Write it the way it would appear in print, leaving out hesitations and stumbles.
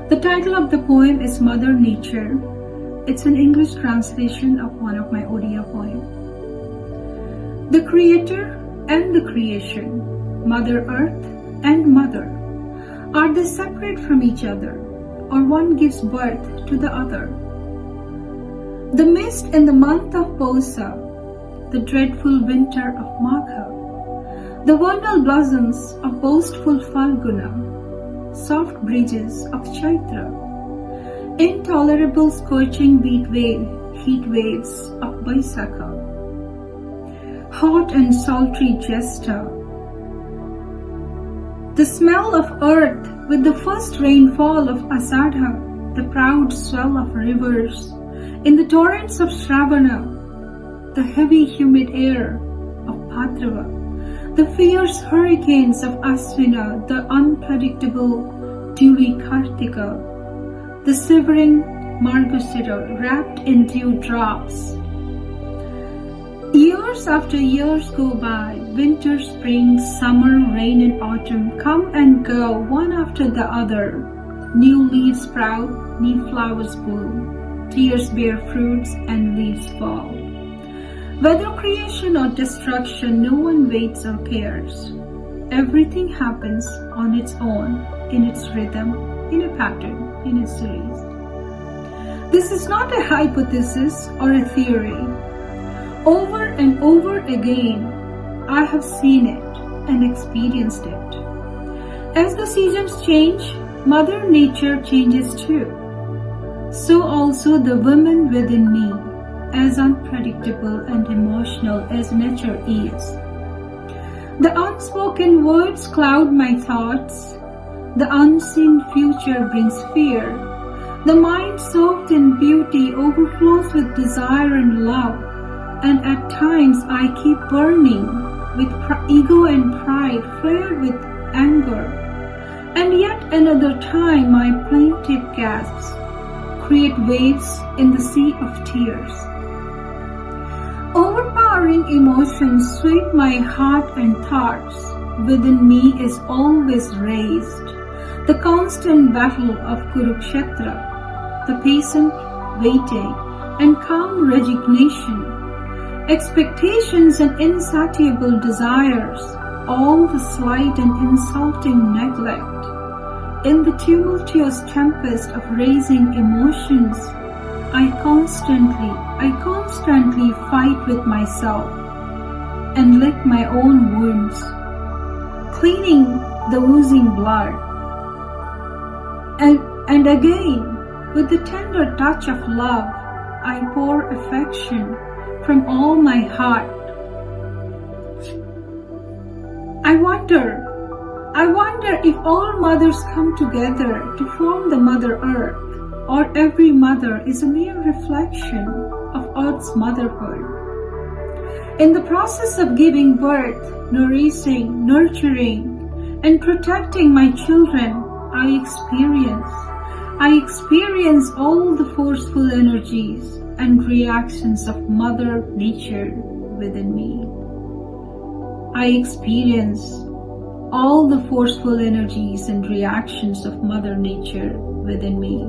The title of the poem is Mother Nature. It's an English translation of one of my Odia poems. The Creator and the creation, Mother Earth and Mother, are they separate from each other, or one gives birth to the other? The mist in the month of Pausa, the dreadful winter of Magha, the vernal blossoms of boastful Falguna, soft breezes of Chaitra, intolerable scorching heat waves of Vaisakha, hot and sultry Jesta, the smell of earth with the first rainfall of Asadha, the proud swell of rivers, in the torrents of Shravana, the heavy humid air of Bhadrava, the fierce hurricanes of Aswina, the unpredictable dewy Kartika, the shivering Margasira wrapped in dew drops. Years after years go by, winter, spring, summer, rain and autumn come and go one after the other. New leaves sprout, new flowers bloom, tears bear fruits and leaves fall. Whether creation or destruction, no one waits or cares. Everything happens on its own, in its rhythm, in a pattern, in a series. This is not a hypothesis or a theory. Over and over again, I have seen it and experienced it. As the seasons change, Mother Nature changes too. So also the woman within me, as unpredictable and emotional as nature is. The unspoken words cloud my thoughts. The unseen future brings fear. The mind soaked in beauty overflows with desire and love. And at times I keep burning with ego and pride flared with anger. And yet another time my plaintive gasps create waves in the sea of tears. Overpowering emotions sweep my heart and thoughts. Within me is always raised the constant battle of Kurukshetra, the patient waiting and calm resignation, expectations and insatiable desires, all the slight and insulting neglect. In the tumultuous tempest of raising emotions, I constantly fight with myself and lick my own wounds, cleaning the oozing blood. And again, with the tender touch of love, I pour affection from all my heart. I wonder if all mothers come together to form the Mother Earth, or every mother is a mere reflection of Earth's motherhood. In the process of giving birth, nourishing, nurturing, and protecting my children, I experience all the forceful energies and reactions of Mother Nature within me. I experience all the forceful energies and reactions of Mother Nature within me.